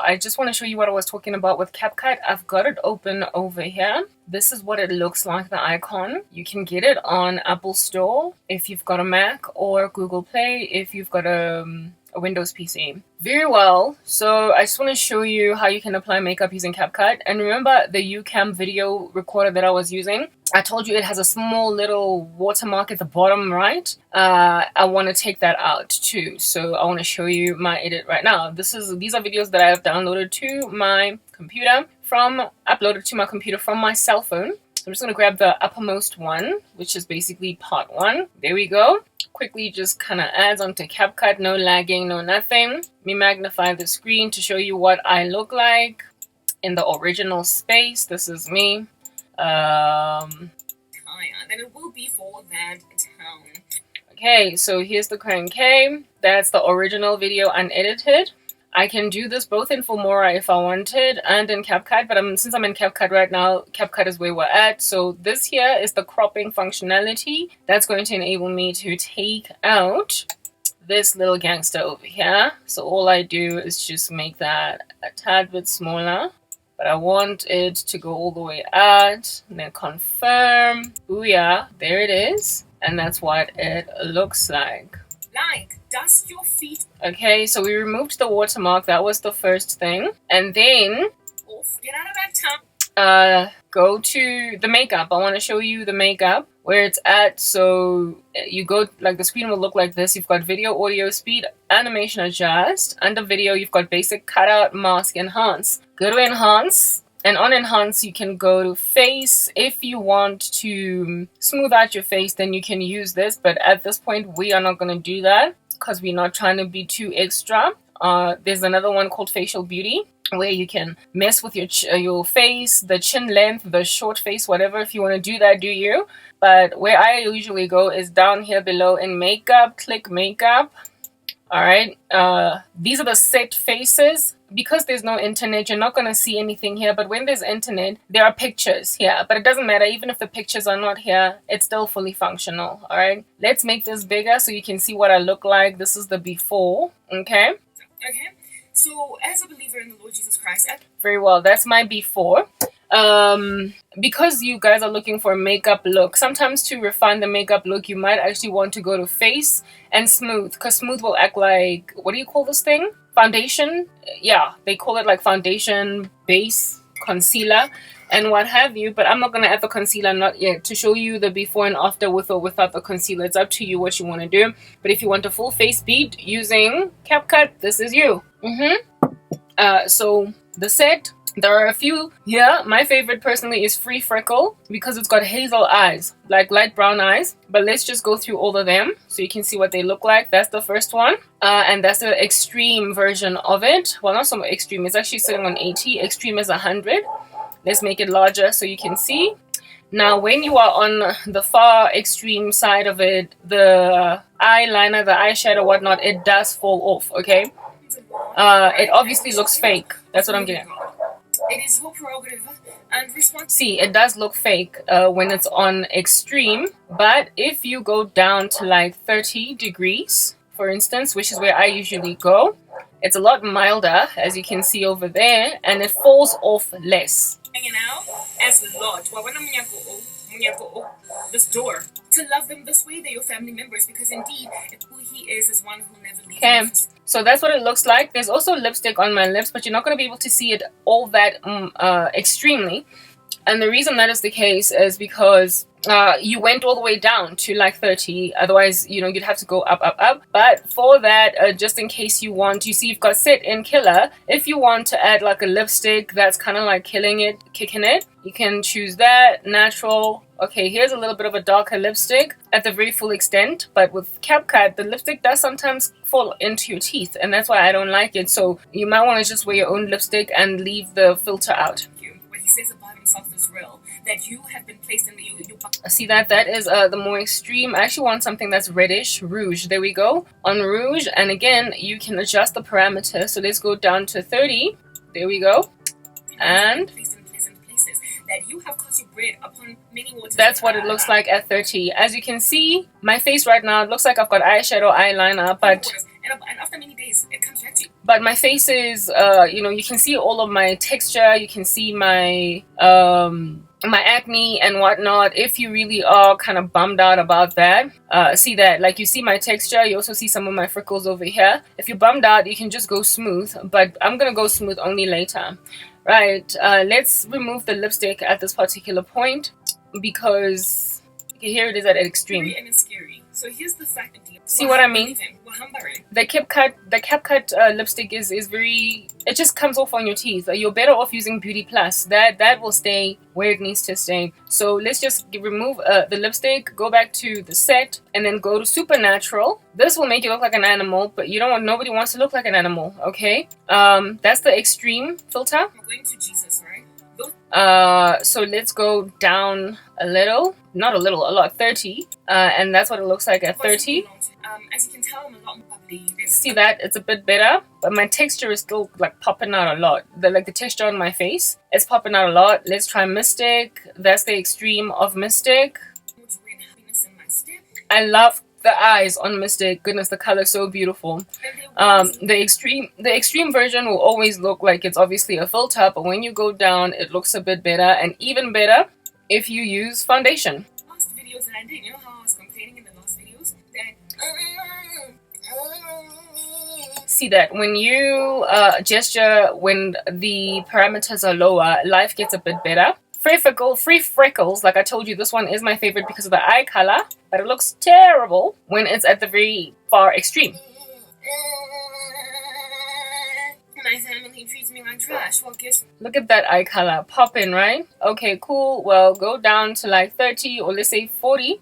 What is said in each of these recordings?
I just want to show you what I was talking about with CapCut. I've got it open over here. This is what it looks like, the icon. You can get it on Apple Store if you've got a Mac, or Google Play if you've got a Windows PC. Very well. So I just want to show you how you can apply makeup using CapCut. And remember the UCam video recorder that I was using? I told you it has a small little watermark at the bottom right. I want to take that out too. So I want to show you my edit right now. These are videos that I have downloaded to my computer uploaded to my computer from my cell phone. So I'm just going to grab the uppermost one, which is basically part 1. There we go. Quickly just kind of adds onto CapCut, no lagging, no nothing. Let me magnify the screen to show you what I look like in the original space. This is me. Then it will be for that town. Okay, so here's the crank. That's the original video unedited. I can do this both in Filmora if I wanted and in CapCut, but since I'm in CapCut right now, CapCut is where we're at. So this here is the cropping functionality that's going to enable me to take out this little gangster over here. So all I do is just make that a tad bit smaller, but I want it to go all the way out, and then confirm. Booyah, there it is. And that's what it looks like. Dust your feet. Okay, so we removed the watermark. That was the first thing. And then get out of that tub. Go to the makeup. I want to show you the makeup where it's at. So you go, like, the screen will look like this. You've got video, audio, speed, animation adjust. Under video, you've got basic, cutout, mask, enhance. Go to enhance. And on enhance, you can go to face. If you want to smooth out your face, then you can use this. But at this point, we are not going to do that because we're not trying to be too extra. There's another one called facial beauty, where you can mess with your face, the chin length, the short face, whatever. If you want to do that, do you. But where I usually go is down here below in makeup. Click makeup. All right. These are the set faces. Because there's no internet, you're not going to see anything here. But when there's internet, there are pictures here. But it doesn't matter. Even if the pictures are not here, it's still fully functional. All right. Let's make this bigger so you can see what I look like. This is the before. Okay. Okay. So as a believer in the Lord Jesus Christ. Very well. That's my before. Because you guys are looking for a makeup look, sometimes to refine the makeup look, you might actually want to go to face and smooth, because smooth will act like, what do you call this thing? Foundation? Yeah, they call it like foundation, base, concealer, and what have you. But I'm not going to add the concealer, not yet, to show you the before and after with or without the concealer. It's up to you what you want to do. But if you want a full face beat using CapCut, this is you. So the set, there are a few here. My favorite personally is Free Freckle, because it's got hazel eyes, like light brown eyes. But let's just go through all of them so you can see what they look like. That's the first one. And that's the extreme version of it. Well, not so extreme. It's actually sitting on 80. Extreme is 100. Let's make it larger so you can see. Now, when you are on the far extreme side of it, the eyeliner, the eyeshadow, whatnot, it does fall off, okay? It obviously looks fake. That's what I'm getting. It is your prerogative and response. See, it does look fake when it's on extreme, but if you go down to like 30 degrees, for instance, which is where I usually go, it's a lot milder, as you can see over there, and it falls off less. Hanging out as Lord, this door, to love them this way, they're your family members, because indeed, who he is one who never leaves. Okay, so that's what it looks like. There's also lipstick on my lips, but you're not going to be able to see it all that extremely. And the reason that is the case is because you went all the way down to like 30. Otherwise, you'd have to go up. But for that, just in case you want, you see you've got set in killer. If you want to add like a lipstick that's kind of like kicking it, you can choose that. Natural. Okay, here's a little bit of a darker lipstick at the very full extent. But with CapCut, the lipstick does sometimes fall into your teeth, and that's why I don't like it. So you might want to just wear your own lipstick and leave the filter out. What he says about himself is real. That you have been placed in the see that is the more extreme. I actually want something that's reddish. Rouge, there we go. On rouge, and again you can adjust the parameter. So let's go down to 30. There we go. And that you have caused your bread upon many waters. That's what it looks like at 30. As you can see, my face right now, it looks like I've got eyeshadow, eyeliner, but and after many days it comes back to you. But my face is you know, you can see all of my texture, you can see my my acne and whatnot. If you really are kind of bummed out about that, see that, like, you see my texture, you also see some of my freckles over here. If you're bummed out, you can just go smooth, but I'm gonna go smooth only later. Right, let's remove the lipstick at this particular point, because okay, here it is at extreme. And it's scary. So here's the fact. See what I mean? The CapCut lipstick is very, it just comes off on your teeth. You're better off using Beauty Plus. That will stay where it needs to stay. So let's just remove the lipstick, go back to the set, and then go to Supernatural. This will make you look like an animal, but you don't want, nobody wants to look like an animal, okay? That's the extreme filter. I'm going to Jesus, right? So let's go down a little, not a little, a lot, 30, and that's what it looks like at 30. As you can tell, I'm a lot more bubbly. See that? It's a bit better, but my texture is still like popping out a lot. The texture on my face is popping out a lot. Let's try Mystic. That's the extreme of Mystic. I love the eyes on Mystic. Goodness, the color is so beautiful. The extreme version will always look like it's obviously a filter, but when you go down, it looks a bit better, and even better if you use foundation. Last videos that I did, you know how I was complaining in the last videos that see that when you gesture, when the parameters are lower, life gets a bit better. Free freckles, like I told you, this one is my favorite because of the eye color, but it looks terrible when it's at the very far extreme. My family treats me like trash. Well, guess, look at that eye color popping, right? Okay, cool. Well, go down to like 30, or let's say 40,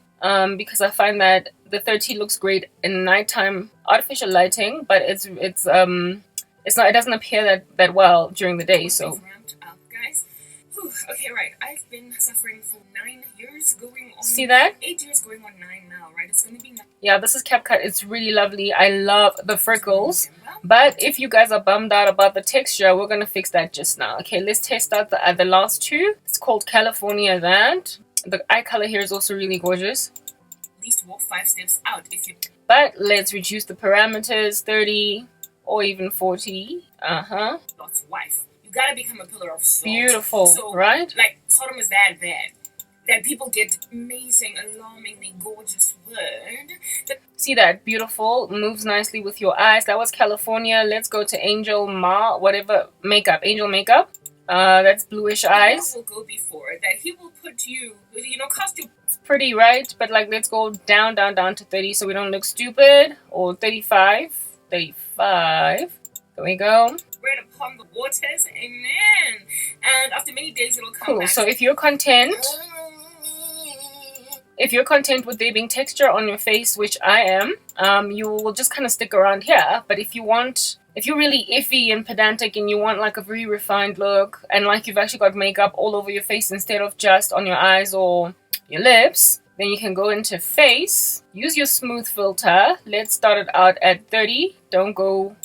because I find that the 30 looks great in nighttime artificial lighting, but it's not, it doesn't appear that well during the day. So guys, okay, right, I've been suffering for 9 years, going on, see that, 8 years going on 9 now, right? It's gonna be 9. Yeah, this is CapCut. It's really lovely. I love the freckles, but if you guys are bummed out about the texture, we're gonna fix that just now. Okay, let's test out the last two. It's called California. That the eye color here is also really gorgeous. At least walk 5 steps out if you. But let's reduce the parameters, 30 or even 40. Lot's wife. You gotta become a pillar of salt. Beautiful, so, right? Like, Sodom is that bad that people get amazing, alarmingly gorgeous word. See that? Beautiful. Moves nicely with your eyes. That was California. Let's go to Angel whatever makeup. Angel makeup. That's bluish eyes. Will go before that. He will put you, you know, costume. It's pretty, right? But like, let's go down to 30 so we don't look stupid. Or 35. 35. There we go. Right upon the waters, amen. And after many days, it'll come back. So if you're content, with there being texture on your face, which I am, you will just kind of stick around here. But if you're really iffy and pedantic and you want like a very refined look, and like you've actually got makeup all over your face instead of just on your eyes or your lips, then you can go into face, use your smooth filter. Let's start it out at 30. Don't go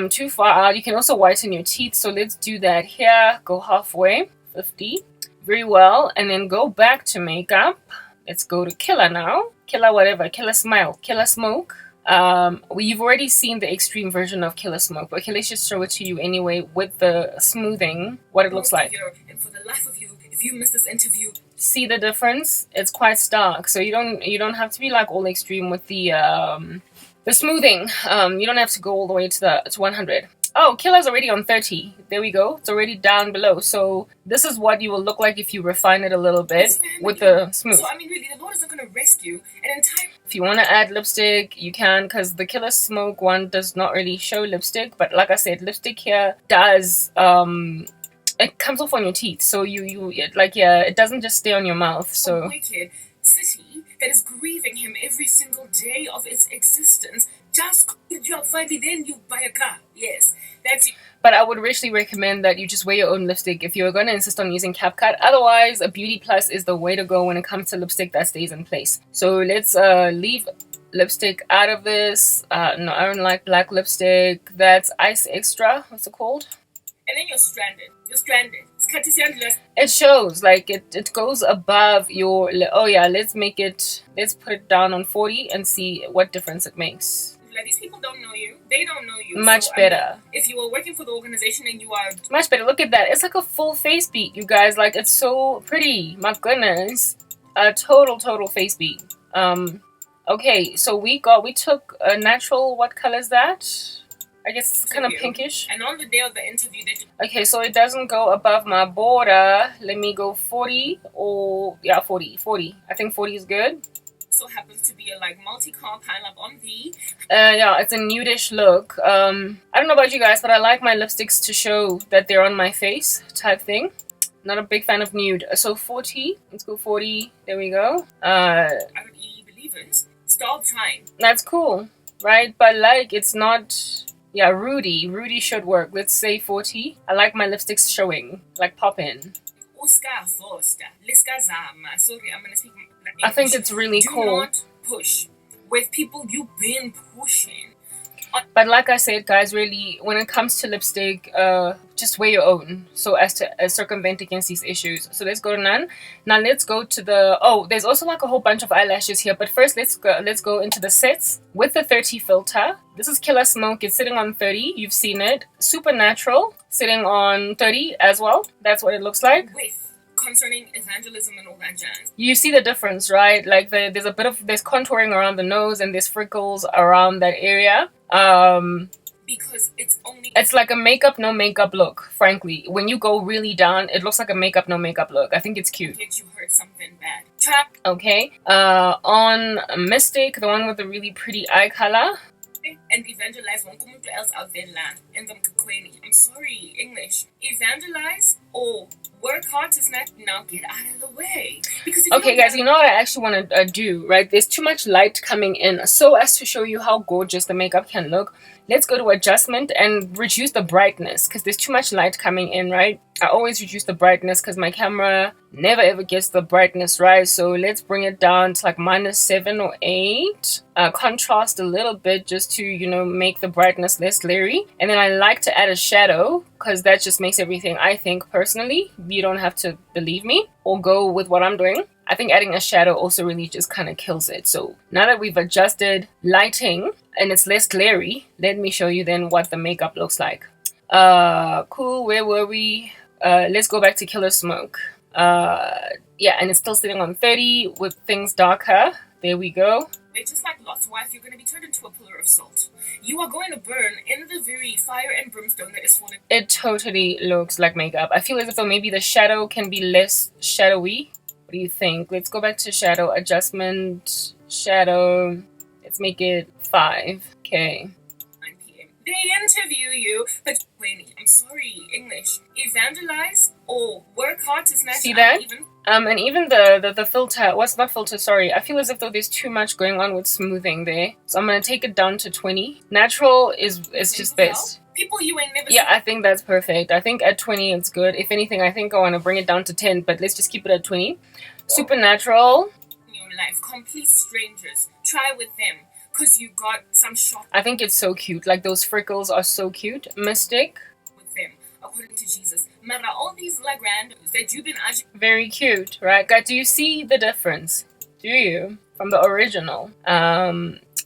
too far out. You can also whiten your teeth, so let's do that here. Go halfway, 50. Very well. And then go back to makeup. Let's go to Killer now. Killer whatever. Killer Smile. Killer Smoke. You've already seen the extreme version of Killer Smoke, but okay, let's just show it to you anyway with the smoothing, what it looks like. And for the life of you, if you missed this interview, see the difference? It's quite stark. So you don't have to be like all extreme with the smoothing. You don't have to go all the way to 100. Oh, Killer's already on 30. There we go. It's already down below. So this is what you will look like if you refine it a little bit with the smooth. So I mean, really, the Lord isn't going to rescue. And in time, if you want to add lipstick, you can, because the Killer Smoke one does not really show lipstick. But like I said, lipstick here does. It comes off on your teeth. So it doesn't just stay on your mouth. So. Wicked city that is grieving him every single day of its existence. Just quit your job finally, then you buy a car. Yes, that's it. But I would richly recommend that you just wear your own lipstick if you're going to insist on using CapCut. Otherwise, a Beauty Plus is the way to go when it comes to lipstick that stays in place. So let's leave lipstick out of this. No, I don't like black lipstick. That's Ice Extra. What's it called? And then you're stranded. You're stranded. It shows, like, it goes above your. Oh yeah, let's put it down on 40 and see what difference it makes. Like, these people don't know you. They don't know you. Much better. If you are working for the organization and you are... Much better. Look at that. It's like a full face beat, you guys. Like, it's so pretty. My goodness. A total face beat. Okay, so we took a natural, what color is that? I guess it's kind of pinkish. And on the day of the interview, okay, so it doesn't go above my border. Let me go 40 or, yeah, 40. I think 40 is good. So happens to be a like multi-color pineapple on the yeah, it's a nudish look. I don't know about you guys, but I like my lipsticks to show that they're on my face type thing. Not a big fan of nude. So 40, let's go 40. There we go. I don't really believe it. Stop trying. That's cool, right? But like, it's not... yeah, Rudy should work. Let's say 40. I like my lipsticks showing, like popping. Sorry, I'm gonna speak English. I think it's really cool. Do not push with people you've been pushing. But like I said, guys, really, when it comes to lipstick, just wear your own so as to circumvent against these issues. So let's go to none. Now let's go to the... oh, there's also like a whole bunch of eyelashes here. But first, let's go into the sets with the 30 filter. This is Killer Smoke. It's sitting on 30. You've seen it. Supernatural, sitting on 30 as well. That's what it looks like. Concerning evangelism and all that jazz. You see the difference, right? Like there's contouring around the nose and there's freckles around that area. Because it's like a makeup no makeup look. Frankly, when you go really down, it looks like a makeup no makeup look. I think it's cute. Did you heard something bad? Trap. Okay. On Mystic, the one with the really pretty eye color. And evangelize one else out there in the I'm sorry, English. Evangelize or work hard to snack. Now get out of the way. Because okay, guys, you know what I actually want to do, right? There's too much light coming in. So as to show you how gorgeous the makeup can look, let's go to adjustment and reduce the brightness because there's too much light coming in, right? I always reduce the brightness because my camera never ever gets the brightness right. So let's bring it down to like -7 or 8. Contrast a little bit just to, you know, make the brightness less glary. And then I like to add a shadow because that just makes everything, I think, personally. You don't have to believe me or go with what I'm doing. I think adding a shadow also really just kind of kills it. So now that we've adjusted lighting and it's less glary, let me show you then what the makeup looks like. Cool, where were we? Let's go back to Killer Smoke. Yeah, and it's still sitting on 30 with things darker. There we go. It's just like Lot's wife, you're going to be turned into a pillar of salt. You are going to burn in the very fire and brimstone that is falling. It totally looks like makeup. I feel as though maybe the shadow can be less shadowy. What do you think? Let's go back to shadow adjustment. Shadow. Let's make it 5. Okay. 9 p.m. They interview you, but I'm sorry, English. Evangelize or work hard to snatch. See that? And even the filter, what's not filter, sorry. I feel as if though there's too much going on with smoothing there. So I'm gonna take it down to 20. Natural is just best. People you ain't never Yeah, I think that's perfect. I think at 20 it's good. If anything, I think I want to bring it down to 10, but let's just keep it at 20. Supernatural. In your life, complete strangers. Try with them. Because you got some shot. I think it's so cute. Like those freckles are so cute. Mystic. With them, according to Jesus. Mara, all these like randos that you've been... Very cute, right? Guys, do you see the difference? Do you? From the original.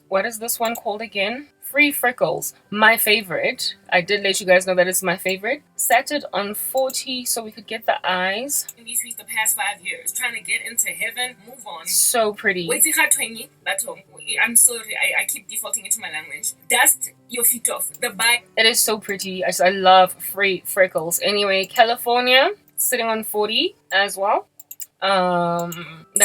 What is this one called again? Free Freckles. My favorite. I did let you guys know that it's my favorite. Set it on 40 so we could get the eyes. In these weeks, the past 5 years, trying to get into heaven, move on. So pretty. I'm sorry, I keep defaulting into my language. Dust your feet off. It is so pretty. I love free freckles. Anyway, California, sitting on 40 as well. That's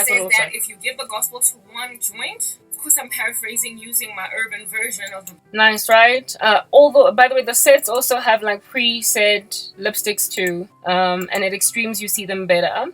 what it looks like. If you give the gospel to one joint, of course I'm paraphrasing using my urban version of the... Nice, right? Although, by the way, the sets also have like preset lipsticks too. And at extremes you see them better.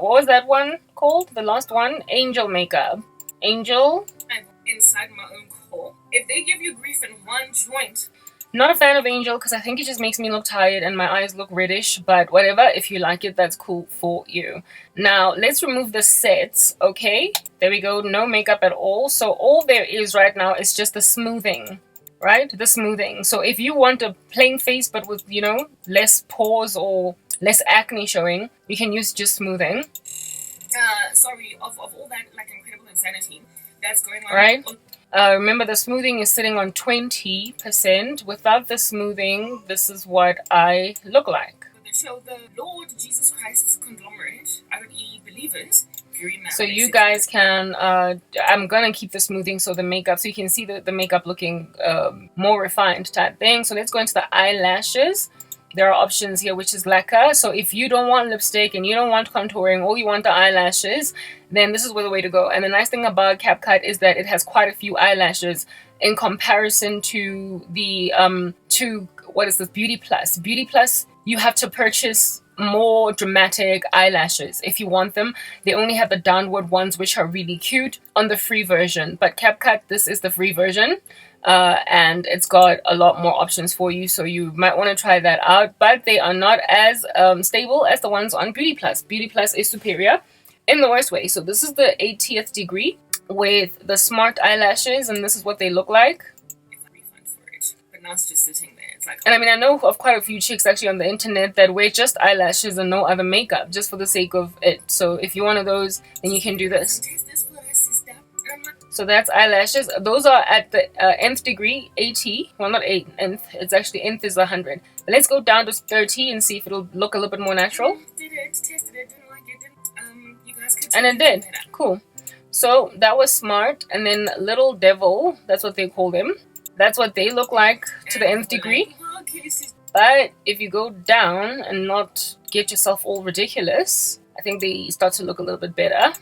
What was that one called? The last one? Angel makeup. Angel. I'm inside my own core. If they give you grief in one joint... Not a fan of Angel because I think it just makes me look tired and my eyes look reddish, but whatever, if you like it, that's cool for you. Now, let's remove the sets, okay? There we go, no makeup at all. So all there is right now is just the smoothing, right? The smoothing. So if you want a plain face but with, you know, less pores or less acne showing, you can use just smoothing. Sorry, of all that, like, incredible insanity that's going on. Right? Remember, the smoothing is sitting on 20%. Without the smoothing, this is what I look like. Show the Lord Jesus Christ's conglomerate, i.e. believers. So you guys can, I'm gonna keep the smoothing, so the makeup, so you can see the makeup looking more refined type thing. So let's go into the eyelashes. There are options here, which is lacquer. So if you don't want lipstick and you don't want contouring, or you want the eyelashes, then this is where the way to go. And the nice thing about CapCut is that it has quite a few eyelashes in comparison to the what is this, Beauty Plus. Beauty Plus, you have to purchase more dramatic eyelashes if you want them. They only have the downward ones, which are really cute on the free version. But CapCut, this is the free version. And it's got a lot more options for you, so you might want to try that out. But they are not as stable as the ones on Beauty Plus. Beauty Plus is superior in the worst way. So this is the 80th degree with the smart eyelashes, and this is what they look like. But now it's just sitting there. It's like, and I mean, I know of quite a few chicks actually on the internet that wear just eyelashes and no other makeup, just for the sake of it. So if you're one of those, then you can do this. So that's eyelashes. Those are at the nth degree, 80. Well, not 8 nth. It's actually nth is 100. But let's go down to 30 and see if it'll look a little bit more natural. Did it, tested it, didn't like it. You guys could. And it did. Cool. So that was smart. And then Little Devil, that's what they call them. That's what they look like to the nth degree. But if you go down and not get yourself all ridiculous, I think they start to look a little bit better.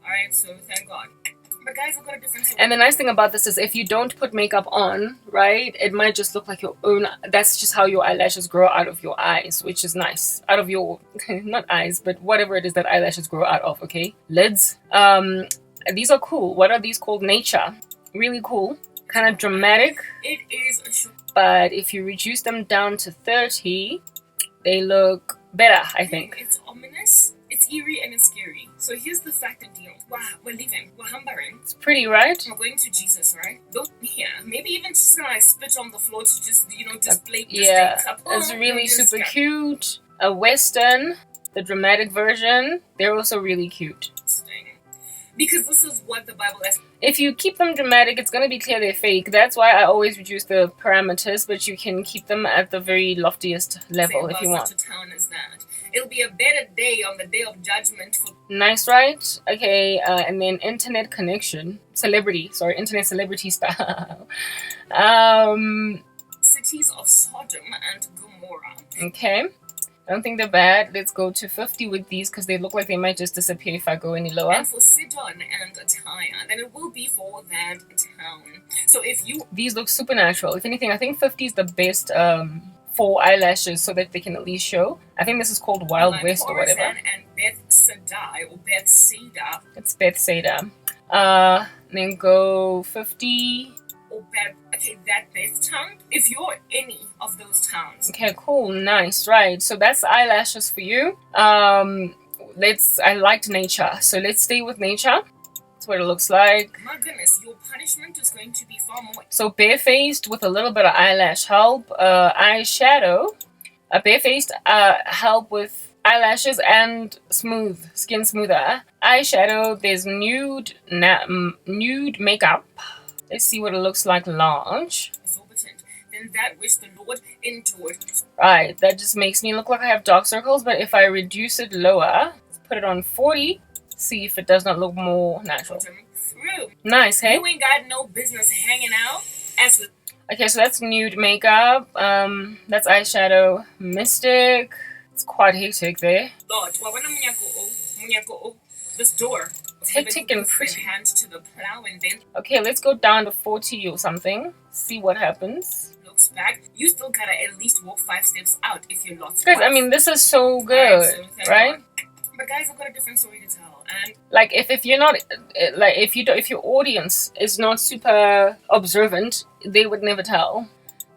Alright, so thank God. But guys, I've got a different story. And the nice thing about this is if you don't put makeup on, right, it might just look like your own. That's just how your eyelashes grow out of your eyes, which is nice. Out of your, not eyes, but whatever it is that eyelashes grow out of, okay? Lids. These are cool. What are these called? Nature. Really cool. Kind of dramatic. It is a show. But if you reduce them down to 30, they look better, I think. It's ominous, it's eerie, and it's scary. So here's the fact and deal. Wow, we're leaving. We're humbering. It's pretty, right? We're going to Jesus, right? Look here. Maybe even just gonna spit on the floor to just, display this yeah, thing. it's really super cute. A Western, the dramatic version, they're also really cute. Because this is what the Bible has. If you keep them dramatic, it's going to be clear they're fake. That's why I always reduce the parameters, but you can keep them at the very loftiest level if you want. Such a town as that. It'll be a better day on the day of judgment. Nice, right? Okay, and then internet connection. Internet celebrity style. Cities of Sodom and Gomorrah. Okay. I don't think they're bad. Let's go to 50 with these because they look like they might just disappear if I go any lower. And for Sidon and Tyre, then it will be for that town. So if you... These look supernatural. If anything, I think 50 is the best for eyelashes so that they can at least show. I think this is called Wild West or whatever. And Bethsaida or Bethsaida. It's Bethsaida. Then go 50... that Beth town, if you're any of those towns. Okay, cool, nice, right. So that's eyelashes for you. I liked nature, so let's stay with nature. That's what it looks like. My goodness, your punishment is going to be far more. So barefaced with a little bit of eyelash help. Eyeshadow. Barefaced help with eyelashes and skin smoother. Eyeshadow, there's nude makeup. Let's see what it looks like large. Exorbitant than that which the Lord endured. Right, that just makes me look like I have dark circles, but if I reduce it lower, let's put it on 40, see if it does not look more natural. Nice, hey? You ain't got no business hanging out as okay, so that's nude makeup. That's eyeshadow. Mystic. It's quite hectic there. Lord, this door. It's hectic and pretty. Hand to the plow and then okay, let's go down to 40 or something. See what happens. Looks back. You still gotta at least walk 5 steps out if you're lost. Guys, I mean, this is so good, right? But guys, I've got a different story to tell. And like, if you're not, like, if your audience is not super observant, they would never tell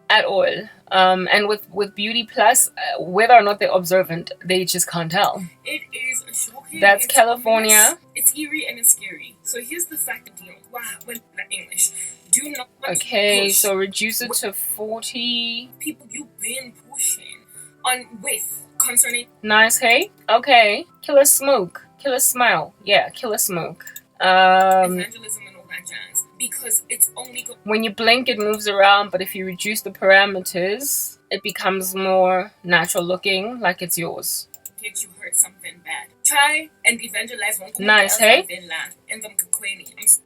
at all. And with Beauty Plus, whether or not they're observant, they just can't tell. It is shocking. That's California. Obvious. It's eerie and it's scary. So here's the fact of the deal. Wow, well, English. Do not. Okay, so reduce it to 40. People you've been pushing on with concerning. Nice, hey? Okay. Killer Smoke. Killer Smile. Yeah, Killer Smoke. Evangelism and all that jazz. because it's only when you blink it moves around, but if you reduce the parameters it becomes more natural looking, like it's yours. Get you heard something bad. Try and evangelize one. Nice, hey?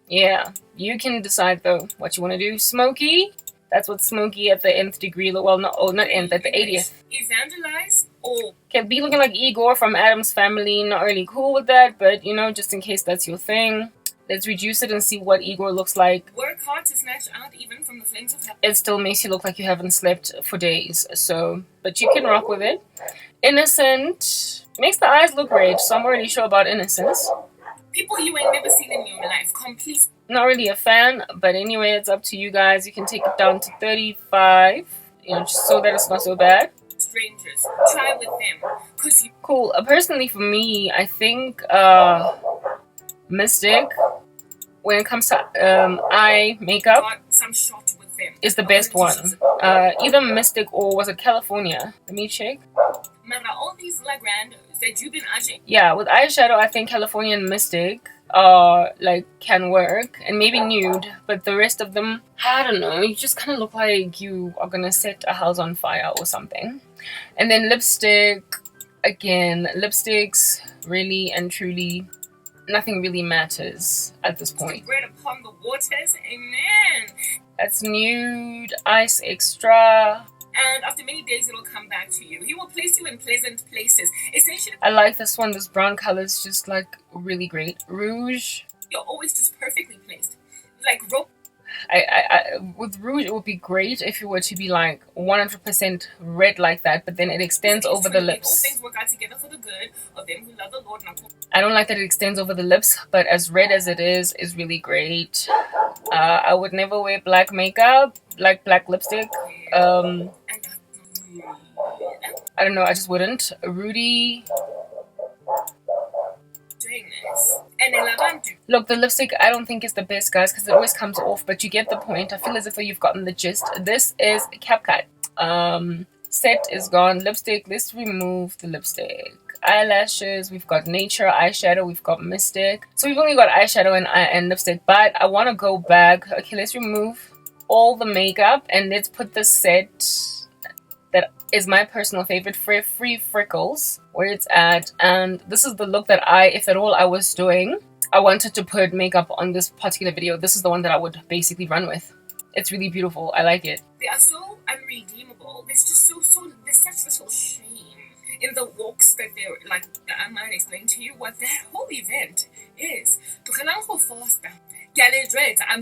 Yeah, you can decide though what you want to do. Smoky, that's what smoky at the nth degree. Well, no, oh, not nth, at the 80th. Evangelize or can be looking like Igor from Adam's Family. Not really cool with that, but you know, just in case that's your thing. Let's reduce it and see what Igor looks like. Work hard to snatch out even from the flames of hell. It still makes you look like you haven't slept for days. So, but you can rock with it. Innocent makes the eyes look great, so I'm already sure about innocence. People you ain't never seen in your life. Complete. Not really a fan, but anyway, it's up to you guys. You can take it down to 35, you know, just so that it's not so bad. Strangers, try with them. Cause you cool. Personally, for me, I think Mystic, when it comes to eye makeup, some shot with them is the best one. Either Mystic or was it California? Let me check. All these like randos that you've been edging. Yeah, with eyeshadow, I think California and Mystic like can work, and maybe Nude, but the rest of them, I don't know. You just kind of look like you are gonna set a house on fire or something. And then lipstick, again, lipsticks really and truly. Nothing really matters at this point. Bread upon the waters, amen. That's Nude, Ice Extra. And after many days, it'll come back to you. He will place you in pleasant places. Essentially, I like this one. This brown color is just like really great. Rouge. You're always just perfectly placed. Like rope. With rouge, it would be great if you were to be like 100% red like that, but then it extends over the lips. All things work out together for the good of them who love the Lord. I don't like that it extends over the lips, but as red as it is really great. I would never wear black makeup, like black lipstick. I don't know, I just wouldn't. Rudy. Look, the lipstick I don't think is the best, guys, because it always comes off, but you get the point. I feel as if you've gotten the gist. This is CapCut. Set is gone. Lipstick, let's remove the lipstick. Eyelashes, we've got Nature eyeshadow, we've got Mystic. So we've only got eyeshadow and lipstick, but I want to go back. Okay, let's remove all the makeup and let's put the set that is my personal favorite, Free Freckles, where it's at. And this is the look that if at all I was doing, I wanted to put makeup on this particular video. This is the one that I would basically run with. It's really beautiful. I like it. They are so unredeemable. There's just there's such little shame in the walks that they're like. I might explain to you what that whole event is. I'm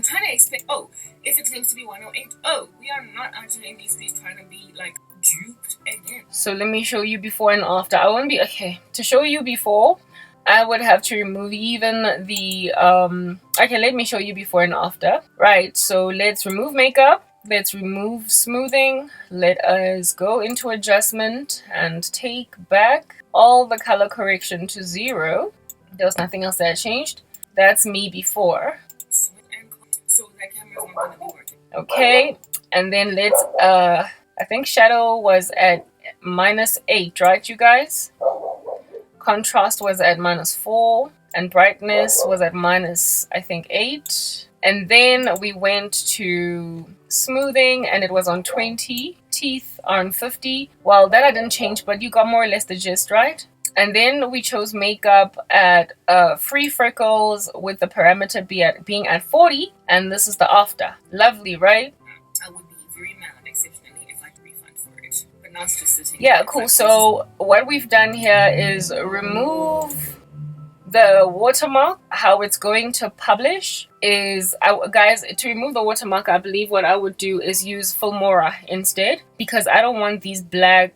trying to explain. Oh, if it claims to be 108, we are not actually in these streets trying to be like duped again. So let me show you before and after. I won't be okay to show you before. I would have to remove even the okay, let me show you before and after. Right, so let's remove makeup. Let's remove smoothing. Let us go into adjustment and take back all the color correction to 0. There was nothing else that changed. That's me before. So that camera's not gonna be working. Okay, and then let's I think shadow was at -8, right, you guys? Contrast was at -4, and brightness was at I think -8. And then we went to smoothing and it was on 20. Teeth are on 50. Well, that I didn't change, but you got more or less the gist, right? And then we chose makeup at Free Freckles with the parameter being at 40. And this is the after. Lovely, right? I would be very mad, exceptionally, if I could refund for it. But now it's just sitting. Yeah, cool. So what we've done here is remove the watermark. How it's going to publish is, guys, to remove the watermark, I believe what I would do is use Filmora instead, because I don't want these black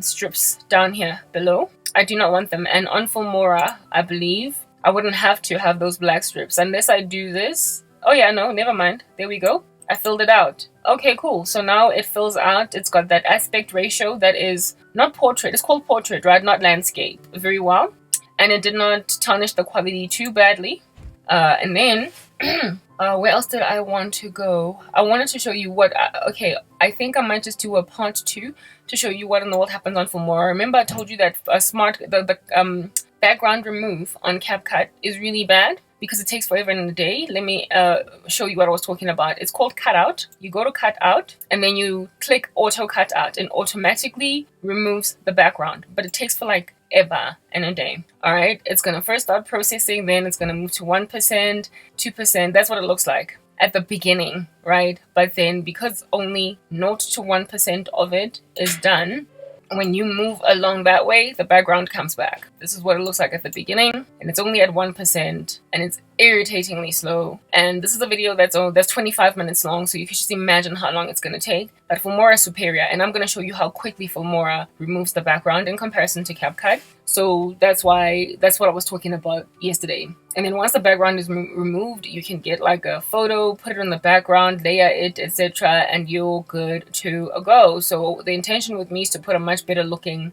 strips down here below. I do not want them. And on Filmora, I believe I wouldn't have to have those black strips unless I do this. Oh yeah, no, never mind. There we go. I filled it out. Okay, cool. So now it fills out. It's got that aspect ratio that is not portrait. It's called portrait, right? Not landscape. Very well. And it did not tarnish the quality too badly. And then, where else did I want to go? I wanted to show you what, okay, I think I might just do a part 2 to show you what in the world happens on Filmora. Remember I told you that background remove on CapCut is really bad because it takes forever in a day. Let me show you what I was talking about. It's called cutout. You go to cutout and then you click auto cutout and automatically removes the background, but it takes for like ever in a day. All right, it's gonna first start processing, then it's gonna move to 1%, 2%. That's what it looks like at the beginning, right? But then because only 0 to 1% of it is done, when you move along that way, the background comes back. This is what it looks like at the beginning, and it's only at 1%, and it's irritatingly slow. And this is a video that's 25 minutes long, so you can just imagine how long it's going to take. But Filmora is superior, and I'm going to show you how quickly Filmora removes the background in comparison to CapCut. So that's what I was talking about yesterday. And then once the background is removed, you can get like a photo, put it on the background, layer it, etc., and you're good to go. So the intention with me is to put a much better looking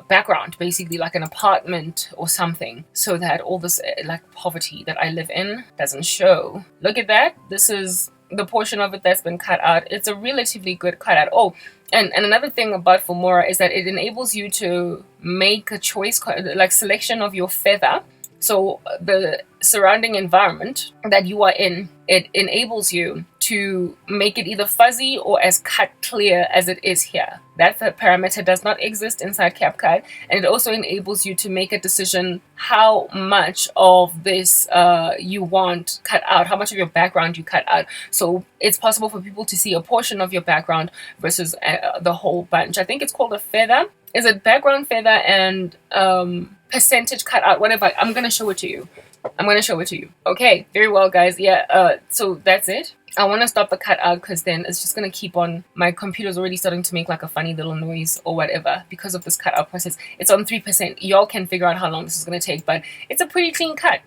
background, basically like an apartment or something, so that all this like poverty that I live in doesn't show. Look at that. This is the portion of it that's been cut out. It's a relatively good cutout. Oh, and another thing about Filmora is that it enables you to make a choice, like selection of your feather. So the surrounding environment that you are in, it enables you to make it either fuzzy or as cut clear as it is here. That parameter does not exist inside CapCut, and it also enables you to make a decision how much of this you want cut out, how much of your background you cut out. So it's possible for people to see a portion of your background versus the whole bunch. I think it's called a feather. Is it background feather and percentage cut out, whatever. I'm gonna show it to you. Okay, very well, guys. Yeah, so that's it. I want to stop the cutout because then it's just going to keep on. My computer's already starting to make like a funny little noise or whatever because of this cutout process. It's on 3%. Y'all can figure out how long this is going to take, but it's a pretty clean cut.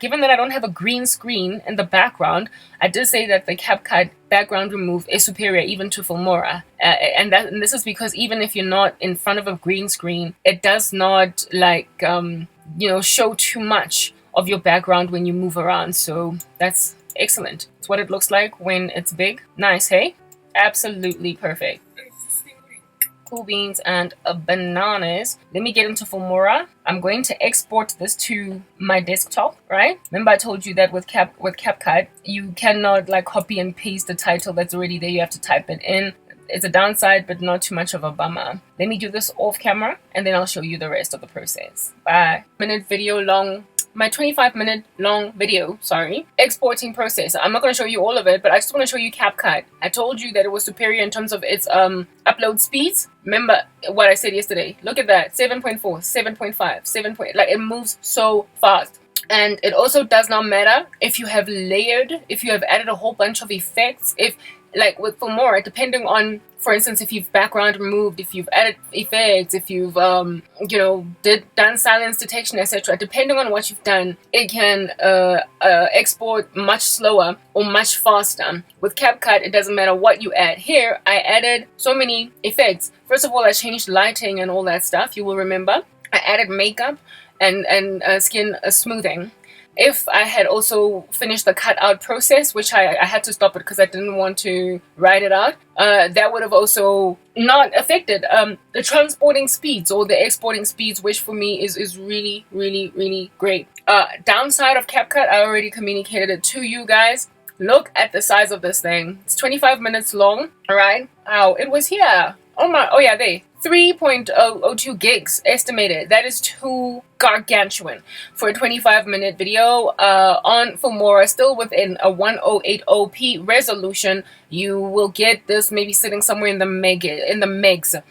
Given that I don't have a green screen in the background, I did say that the CapCut background remove is superior even to Filmora. And this is because even if you're not in front of a green screen, it does not like, show too much of your background when you move around. So that's excellent. It's what it looks like when it's big. Nice, hey? Absolutely perfect. Cool beans and bananas. Let me get into Filmora. I'm going to export this to my desktop, right? Remember I told you that with CapCut, you cannot like copy and paste the title that's already there. You have to type it in. It's a downside, but not too much of a bummer. Let me do this off camera, and then I'll show you the rest of the process. Bye. My 25-minute long video, exporting process. I'm not going to show you all of it, but I just want to show you CapCut. I told you that it was superior in terms of its upload speeds. Remember what I said yesterday. Look at that. 7.4, 7.5, 7. Like it moves so fast. And it also does not matter if you have added a whole bunch of effects. If like with Filmora, depending on, for instance, if you've background removed, if you've added effects, if you've done silence detection, etc. Depending on what you've done, it can export much slower or much faster. With CapCut, it doesn't matter what you add. Here, I added so many effects. First of all, I changed lighting and all that stuff. You will remember. I added makeup and skin smoothing. If I had also finished the cutout process, which I had to stop it because I didn't want to write it out, that would have also not affected the transporting speeds or the exporting speeds, which for me is really, really, really great. Downside of CapCut, I already communicated it to you guys. Look at the size of this thing. It's 25 minutes long, all right? Oh, it was here. Oh yeah, there. 3.02 gigs estimated. That is too gargantuan for a 25-minute video on Filmora, still within a 1080p resolution. You will get this maybe sitting somewhere in the megs.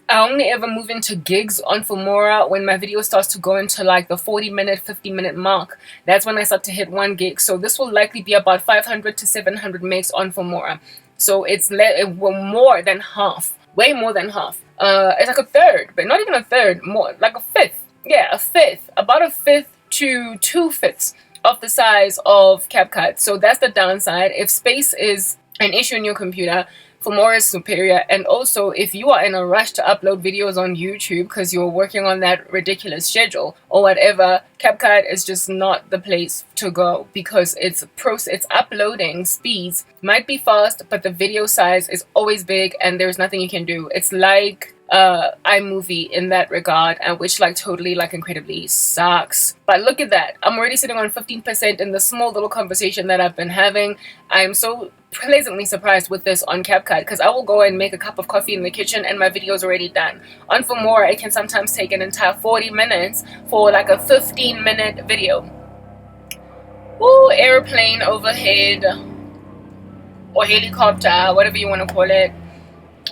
I only ever move into gigs on Filmora when my video starts to go into like the 40-minute, 50-minute mark. That's when I start to hit 1 gig. So this will likely be about 500 to 700 megs on Filmora. So it's more than half. Way more than half. It's like a third, but not even a third, more like a fifth. Yeah, a fifth. About a fifth to 2/5 of the size of CapCut. So that's the downside. If space is an issue in your computer, Filmora is superior. And also, if you are in a rush to upload videos on YouTube because you're working on that ridiculous schedule or whatever, CapCut is just not the place to go because its uploading speeds might be fast, but the video size is always big and there's nothing you can do. It's like iMovie in that regard, and which like totally like incredibly sucks. But look at that, I'm already sitting on 15% in the small little conversation that I've been having. I'm so pleasantly surprised with this on CapCut, because I will go and make a cup of coffee in the kitchen and my video is already done. On Filmora, it can sometimes take an entire 40 minutes for like a 15-minute video. Ooh, airplane overhead, or helicopter, whatever you want to call it.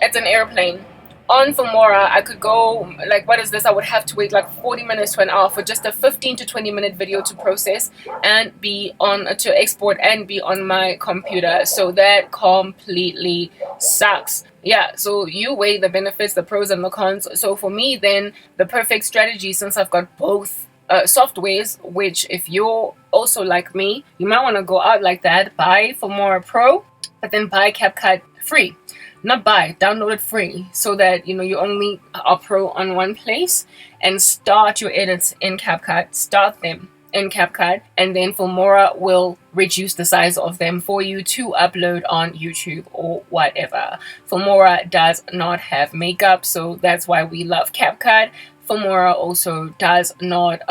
It's an airplane. On Filmora, I could go, like, what is this? I would have to wait like 40 minutes to an hour for just a 15 to 20 minute video to process and be on, to export and be on my computer. So that completely sucks. Yeah, so you weigh the benefits, the pros and the cons. So for me, then, the perfect strategy, since I've got both softwares, which if you're also like me, you might want to go out like that, buy Filmora Pro, but then buy CapCut free. Not buy, download it free, so that you only are pro on one place, and start your edits in CapCut, start them in CapCut, and then Filmora will reduce the size of them for you to upload on YouTube or whatever. Filmora does not have makeup, so that's why we love CapCut. Filmora also does not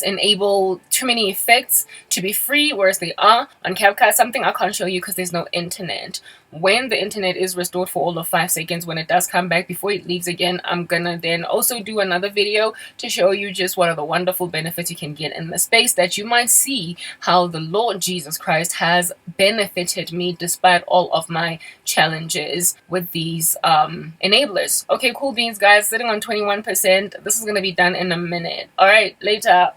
enable too many effects to be free, whereas they are on CapCut. Something I can't show you because there's no internet. When the internet is restored for all of 5 seconds, when it does come back before it leaves again, I'm gonna then also do another video to show you just what are the wonderful benefits you can get in the space, that you might see how the Lord Jesus Christ has benefited me despite all of my challenges with these enablers. Okay, cool beans, guys. Sitting on 21%. This is gonna be done in a minute. All right, later.